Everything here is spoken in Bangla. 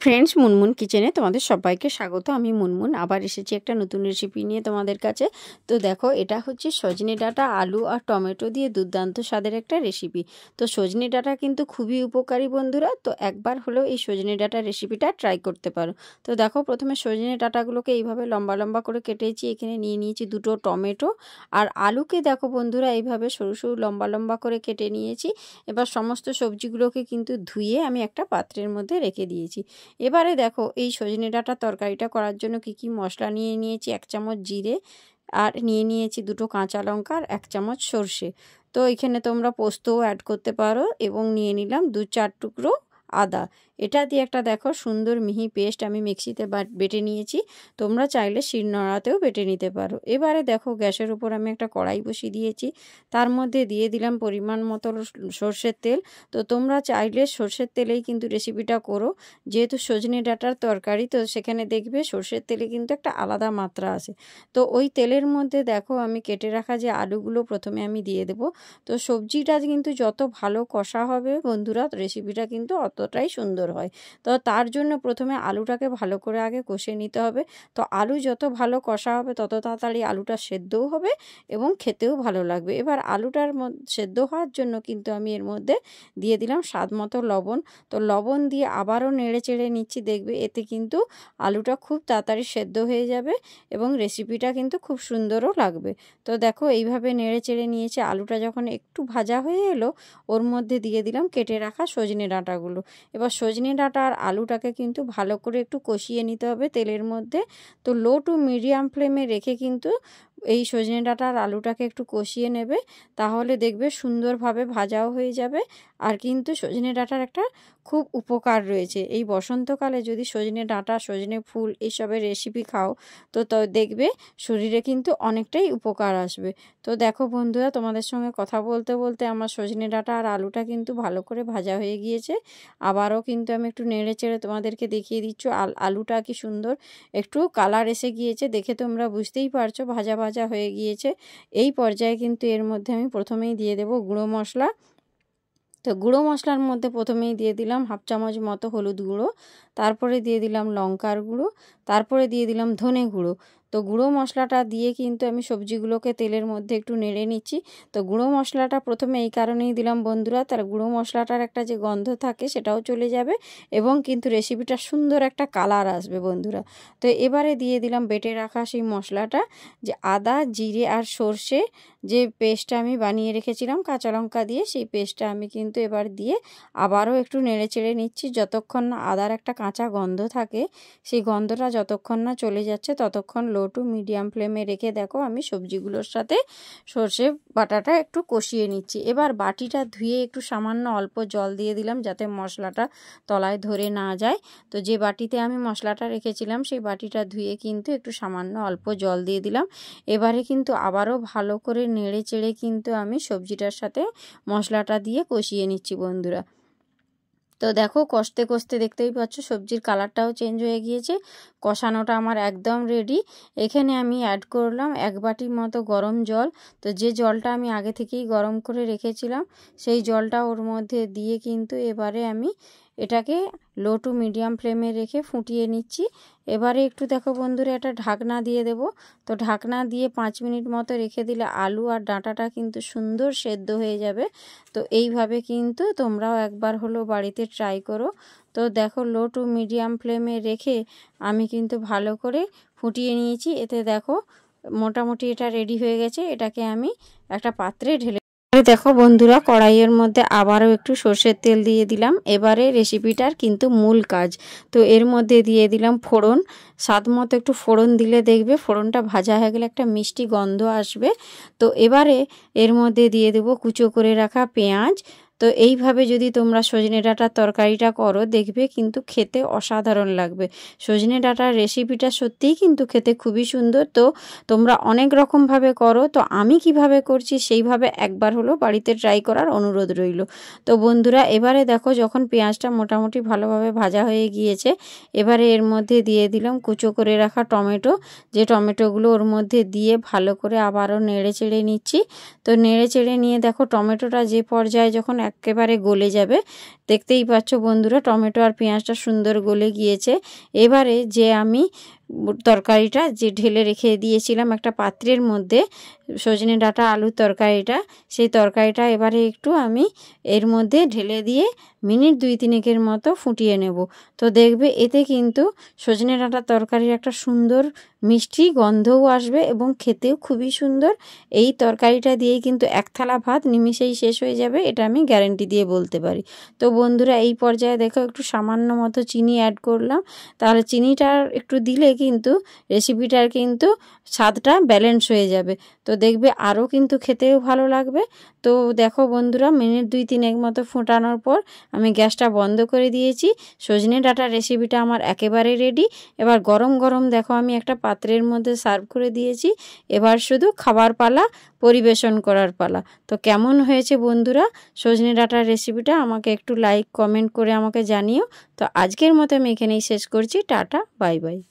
ফ্রেন্ডস, মুনমুন কিচেনে তোমাদের সবাইকে স্বাগত। আমি মুনমুন আবার এসেছি একটা নতুন রেসিপি নিয়ে তোমাদের কাছে। তো দেখো, এটা হচ্ছে সজনে ডাঁটা, আলু আর টমেটো দিয়ে দুর্দান্ত স্বাদের একটা রেসিপি। তো সজনে ডাঁটা কিন্তু খুবই উপকারী বন্ধুরা, তো একবার হলেও এই সজনে ডাঁটা রেসিপিটা ট্রাই করতে পারো। তো দেখো, প্রথমে সজনে ডাঁটাগুলোকে এইভাবে লম্বা লম্বা করে কেটেছি। এখানে নিয়ে নিয়েছি দুটো টমেটো, আর আলুকে দেখো বন্ধুরা এইভাবে সরু সরু লম্বা লম্বা করে কেটে নিয়েছি। এবার সমস্ত সবজিগুলোকে কিন্তু ধুয়ে আমি একটা পাত্রের মধ্যে রেখে দিয়েছি। এবারে দেখো, এই সজনে ডাঁটার তরকারিটা করার জন্য কি কি মশলা নিয়ে নিয়েছি। 1 চামচ জিরে, আর নিয়ে নিয়েছি দুটো কাঁচা লঙ্কা আর 1 চামচ সর্ষে। তো এখানে তোমরা পোস্তও অ্যাড করতে পারো, এবং নিয়ে নিলাম 2-4 টুকরো আদা। এটা দিয়ে একটা দেখো সুন্দর মিহি পেস্ট আমি মিক্সিতে বেটে নিয়েছি। তোমরা চাইলে শিলনোড়াতেও বেটে নিতে পারো। এবারে দেখো, গ্যাসের উপর আমি একটা কড়াই বসিয়ে দিয়েছি। তার মধ্যে দিয়ে দিলাম পরিমাণ মতো সর্ষের তেল। তো তোমরা চাইলে সর্ষের তেলেই কিন্তু রেসিপিটা করো, যেহেতু সজনে ডাঁটার তরকারি, তো সেখানে দেখবে সর্ষের তেলে কিন্তু একটা আলাদা মাত্রা আছে। তো ওই তেলের মধ্যে দেখো, আমি কেটে রাখা যে আলুগুলো প্রথমে আমি দিয়ে দেবো। তো সবজিটা কিন্তু যত ভালো কষা হবে বন্ধুরা, রেসিপিটা কিন্তু অতটাই সুন্দর হয়। তো তার জন্য প্রথমে আলুটাকে ভালো করে আগে কষে নিতে হবে। তো আলু যত ভালো কষা হবে তত তাড়াতাড়ি আলুটা সেদ্ধও হবে এবং খেতেও ভালো লাগবে। এবার আলুটার সেদ্ধ হওয়ার জন্য কিন্তু আমি এর মধ্যে দিয়ে দিলাম স্বাদ মতো লবণ। তো লবণ দিয়ে আবারও নেড়ে চেড়ে নিচ্ছি। দেখবে এতে কিন্তু আলুটা খুব তাড়াতাড়ি সেদ্ধ হয়ে যাবে এবং রেসিপিটা কিন্তু খুব সুন্দরও লাগবে। তো দেখো, এইভাবে নেড়ে চেড়ে নিয়েছে। আলুটা যখন একটু ভাজা হয়ে এলো, ওর মধ্যে দিয়ে দিলাম কেটে রাখা সজনে ডাঁটাগুলো। এবার সজনে ডাঁটা আর আলুটাকে কিন্তু ভালো করে একটু কষিয়ে নিতে হবে তেলের মধ্যে। তো লো টু মিডিয়াম ফ্লেমে রেখে কিন্তু এই সজনে ডাঁটা আর আলুটাকে একটু কষিয়ে নেবে, তাহলে দেখবে সুন্দরভাবে ভাজাও হয়ে যাবে। আর কিন্তু সজনে ডাঁটার একটা খুব উপকার রয়েছে। এই বসন্তকালে যদি সজনে ডাঁটা, সজনে ফুল এইসবের রেসিপি খাও, তো দেখবে শরীরে কিন্তু অনেকটাই উপকার আসবে। তো দেখো বন্ধুরা, তোমাদের সঙ্গে কথা বলতে বলতে আমার সজনে ডাঁটা আর আলুটা কিন্তু ভালো করে ভাজা হয়ে গিয়েছে। আবারও কিন্তু আমি একটু নেড়ে চেড়ে তোমাদেরকে দেখিয়ে দিচ্ছ। আলুটা কি সুন্দর একটু কালার এসে গিয়েছে, দেখে তোমরা বুঝতেই পারছো ভাজা ভাজা হয়ে গিয়েছে। এই পর্যায়ে কিন্তু এর মধ্যে আমি প্রথমেই দিয়ে দেব গুঁড়ো মশলা। তো গুঁড়ো মশলার মধ্যে প্রথমেই দিয়ে দিলাম 1/2 চামচ মতো হলুদ গুঁড়ো, তারপরে দিয়ে দিলাম লঙ্কার গুঁড়ো, তারপরে দিয়ে দিলাম ধনে গুঁড়ো। তো গুঁড়ো মশলাটা দিয়ে কিন্তু আমি সবজিগুলোকে তেলের মধ্যে একটু নেড়ে নিচ্ছি। তো গুঁড়ো মশলাটা প্রথমে এই কারণেই দিলাম বন্ধুরা, তার গুঁড়ো মশলাটার একটা যে গন্ধ থাকে সেটাও চলে যাবে এবং কিন্তু রেসিপিটা সুন্দর একটা কালার আসবে বন্ধুরা। তো এবারে দিয়ে দিলাম বেটে রাখা সেই মশলাটা, যে আদা, জিরে আর সর্ষে যে পেস্টটা আমি বানিয়ে রেখেছিলাম কাঁচা লঙ্কা দিয়ে, সেই পেস্টটা আমি কিন্তু এবার দিয়ে আবারও একটু নেড়ে চেড়ে নিচ্ছি। যতক্ষণ না আদার একটা কাঁচা গন্ধ থাকে, সেই গন্ধটা যতক্ষণ না চলে যাচ্ছে ততক্ষণ লো টু মিডিয়াম ফ্লেমে রেখে দেখো আমি সবজিগুলোর সাথে সর্ষে বাটাটা একটু কষিয়ে নিচ্ছি। এবার বাটিটা ধুয়ে একটু সামান্য অল্প জল দিয়ে দিলাম, যাতে মশলাটা তলায় ধরে না যায়। তো যে বাটিতে আমি মশলাটা রেখেছিলাম সেই বাটিটা ধুয়ে কিন্তু একটু সামান্য অল্প জল দিয়ে দিলাম। এবারে কিন্তু আবারও ভালো করে নেড়ে চেড়ে কিন্তু আমি সবজিটার সাথে মশলাটা দিয়ে কষিয়ে নিচ্ছি বন্ধুরা। তো দেখো, কষতে কষতে দেখতেই পাচ্ছ সবজির কালারটাও চেঞ্জ হয়ে গিয়েছে। কষানোটা আমার একদম রেডি। এখানে আমি অ্যাড করলাম 1 বাটির মতো গরম জল। তো যে জলটা আমি আগে থেকেই গরম করে রেখেছিলাম, সেই জলটা ওর মধ্যে দিয়ে কিন্তু এবারে আমি এটাকে লো টু মিডিয়াম ফ্লেমে রেখে ফুটিয়ে নিচ্ছি। এবারে একটু দেখো বন্ধুরা, এটা ঢাকনা দিয়ে দেব। তো ঢাকনা দিয়ে 5 মিনিট মতো রেখে দিলে আলু আর ডাঁটাটা কিন্তু সুন্দর সেদ্ধ হয়ে যাবে। তো এইভাবে কিন্তু তোমরাও একবার হলো বাড়িতে ট্রাই করো। তো দেখো, লো টু মিডিয়াম ফ্লেমে রেখে আমি কিন্তু ভালো করে ফুটিয়ে নিয়েছি। এতে দেখো মোটামুটি এটা রেডি হয়ে গেছে। এটাকে আমি একটা পাত্রে ঢেলে দেখো বন্ধুরা, কড়াইয়ের মধ্যে আবারও একটু সর্ষের তেল দিয়ে দিলাম। এবারে রেসিপিটার কিন্তু মূল কাজ। তো এর মধ্যে দিয়ে দিলাম ফোড়ন। স্বাদ মতো একটু ফোড়ন দিলে দেখবে ফোড়নটা ভাজা হয়ে গেলে একটা মিষ্টি গন্ধ আসবে। তো এবারে এর মধ্যে দিয়ে দেবো কুচো করে রাখা পেঁয়াজ। তো এইভাবে যদি তোমরা সজনে ডাঁটার তরকারিটা করো, দেখবে কিন্তু খেতে অসাধারণ লাগবে। সজনে ডাঁটার রেসিপিটা সত্যিই কিন্তু খেতে খুবই সুন্দর। তো তোমরা অনেক রকমভাবে করো, তো আমি কিভাবে করছি সেইভাবে একবার হলো বাড়িতে ট্রাই করার অনুরোধ রইল। তো বন্ধুরা, এবারে দেখো যখন পেঁয়াজটা মোটামুটি ভালোভাবে ভাজা হয়ে গিয়েছে, এবারে এর মধ্যে দিয়ে দিলাম কুচো করে রাখা টমেটো। যে টমেটোগুলো ওর মধ্যে দিয়ে ভালো করে আবারও নেড়ে চেড়ে নিচ্ছি। তো নেড়ে চেড়ে নিয়ে দেখো টমেটোটা যে পর্যায়ে যখন একেবারে গলে যাবে। দেখতেই পাচ্ছ বন্ধুরা টমেটো আর পেঁয়াজটা সুন্দর গলে গিয়েছে। এবারে যে আমি তরকারিটা যে ঢেলে রেখে দিয়েছিলাম একটা পাত্রের মধ্যে, সজনে ডাঁটা আলুর তরকারিটা, সেই তরকারিটা এবারে একটু আমি এর মধ্যে ঢেলে দিয়ে মিনিট 2-3 মতো ফুটিয়ে নেব। তো দেখবে এতে কিন্তু সজনে ডাঁটার তরকারির একটা সুন্দর মিষ্টি গন্ধও আসবে এবং খেতেও খুবই সুন্দর। এই তরকারিটা দিয়েই কিন্তু এক থালা ভাত নিমিষেই শেষ হয়ে যাবে, এটা আমি গ্যারেন্টি দিয়ে বলতে পারি। তো বন্ধুরা এই পর্যায়ে দেখো একটু সামান্য মতো চিনি অ্যাড করলাম, তাহলে চিনিটা একটু দিলে কিন্তু রেসিপিটার কিন্তু স্বাদটা ব্যালেন্স হয়ে যাবে। তো দেখবে আরও কিন্তু খেতেও ভালো লাগবে। তো দেখো বন্ধুরা মিনিট 2-3 মতো ফোটানোর পর আমি গ্যাসটা বন্ধ করে দিয়েছি। সজনে ডাঁটার রেসিপিটা আমার একেবারে রেডি। এবার গরম গরম দেখো আমি একটা পাত্রের মধ্যে সার্ভ করে দিয়েছি। এবার শুধু খাবার পালা, পরিবেশন করার পালা। তো কেমন হয়েছে বন্ধুরা সজনে ডাঁটার রেসিপিটা আমাকে একটু লাইক কমেন্ট করে আমাকে জানিও। তো আজকের মতো আমি এখানেই শেষ করছি। Tata, bye bye.